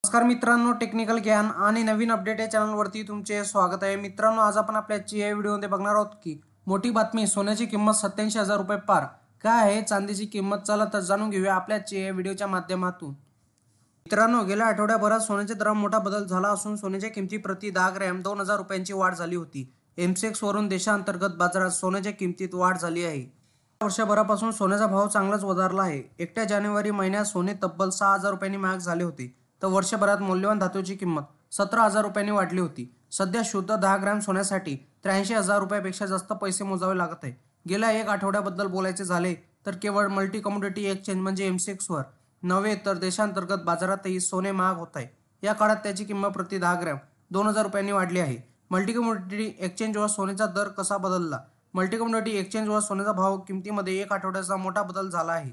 नमस्कार मित्रांनो, टेक्निकल ज्ञान आणि नवीन अपडेट या चॅनलवरती तुमचे स्वागत आहे। मित्रांनो, आज आपण आपल्या या व्हिडिओमध्ये बघणार आहोत की मोठी बातमी, सोन्याची किंमत 87,000 रुपये पार। काय आहे चांदीची किंमत, चला तर जाणून घेऊया आपल्या या व्हिडिओच्या माध्यमातून। मित्रांनो, गेल्या आठवड्याभरात सोन्याच्या दरात मोठा बदल झाला असून सोन्याच्या किमती प्रति 10 ग्रॅम 2,000 रुपयांची वाढ झाली होती। एमसेक्स वरून देशांतर्गत बाजारात सोन्याच्या किमतीत वाढ झाली आहे। वर्षभरापासून सोन्याचा भाव चांगलाच वधारला आहे। एकट्या जानेवारी महिन्यात सोने तब्बल 6,000 रुपयांनी महाग झाले होते, तर वर्षभरात मौल्यवान धातूची किंमत 17,000 रुपयांनी वाढली होती। सध्या शुद्ध 10 ग्रॅम सोन्यासाठी 83,000 रुपयापेक्षा जास्त पैसे मोजावे लागत आहे। गेल्या एक आठवड्याबद्दल बोलायचे झाले तर केवळ मल्टी कमोडिटी एक्सचेंज म्हणजे एमसेक्सवर नव्हे तर देशांतर्गत बाजारातही सोने महाग होत आहे। या काळात त्याची किंमत प्रति 10 ग्रॅम 2,000 रुपयांनी वाढली आहे। मल्टी कमोडिटी एक्सचेंजवर सोन्याचा दर कसा बदलला? मल्टी कमोडिटी एक्सचेंजवर सोन्याचा भाव किमतीमध्ये एक आठवड्याचा मोठा बदल झाला आहे।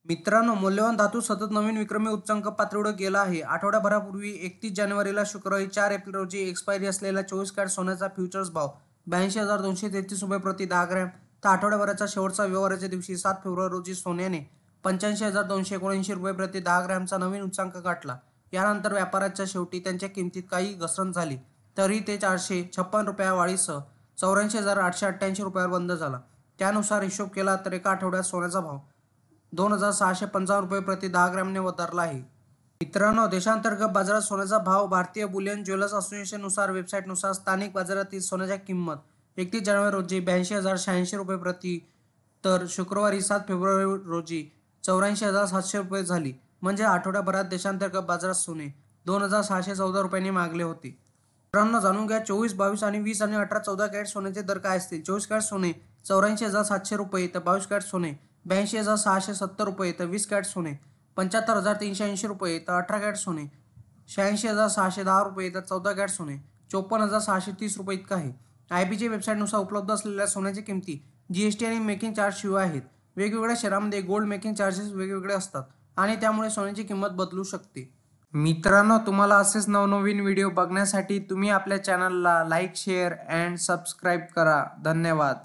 मित्रांनो, मौल्यवान धातू सतत नवीन विक्रमी उच्चांक पातळीवर गेला आहे। आठवड्याभरापूर्वी 31 जानेवारीला शुक्रवारी 4 एप्रिल रोजी एक्सपायरी असलेला 24 कॅरेट सोन्याचा फ्युचर्स भाव 82,233 रुपये प्रति 10 ग्रॅम, तर आठवड्याभराचा शेवटचा व्यवहाराच्या दिवशी 7 फेब्रुवारी रोजी सोन्याने 85,279 रुपये प्रति 10 ग्रॅमचा नवीन उच्चांक गाठला। यानंतर व्यापाराच्या शेवटी त्यांच्या किमतीत काही घसरण झाली, तरीही ते 456 रुपया वाढीसह 84,888 रुपयावर बंद झाला। त्यानुसार हिशोब केला तर एका आठवड्यात सोन्याचा भाव 2,655 रुपये प्रति 10 ग्रॅमने वधारला आहे। मित्रांनो, देशांतर्गत बाजारात सोन्याचा भाव भारतीय बुलियन ज्वेलर्स असोसिएशननुसार वेबसाईटनुसार स्थानिक बाजारातील सोन्याची किंमत 31 जानेवारी रोजी 82,086 रुपये प्रति, तर शुक्रवारी 7 फेब्रुवारी रोजी 84,700 रुपये झाली। म्हणजे आठवड्याभरात देशांतर्गत बाजारात सोने 2,614 रुपयांनी मागले होते। मित्रांनो, जाणून घ्या 24, 22 आणि 20 आणि 18, 14 कॅरेट सोन्याचे दर काय असतील। 24 कॅरेट सोने 84,700 रुपये, तर 22 कॅरेट सोने 82,670 रुपये, तर 20 कॅरेट सोने 75,380 रुपये, तर 18 कॅरेट सोने 86,610 रुपये, तर 14 कॅरेट सोने 54,630 रुपये इतका आहे। IBC वेबसाईटनुसार उपलब्ध असलेल्या सोन्याच्या किमती GST आणि मेकिंग चार्ज शिवाय आहेत। वेगवेगळ्या शहरांमध्ये गोल्ड मेकिंग चार्जेस वेगवेगळे असतात आणि त्यामुळे सोन्याची किंमत बदलू शकते। मित्रांनो, तुम्हाला असेच नवनवीन व्हिडिओ बघण्यासाठी तुम्ही आपल्या चॅनलला लाईक, शेअर अँड सबस्क्राईब करा। धन्यवाद।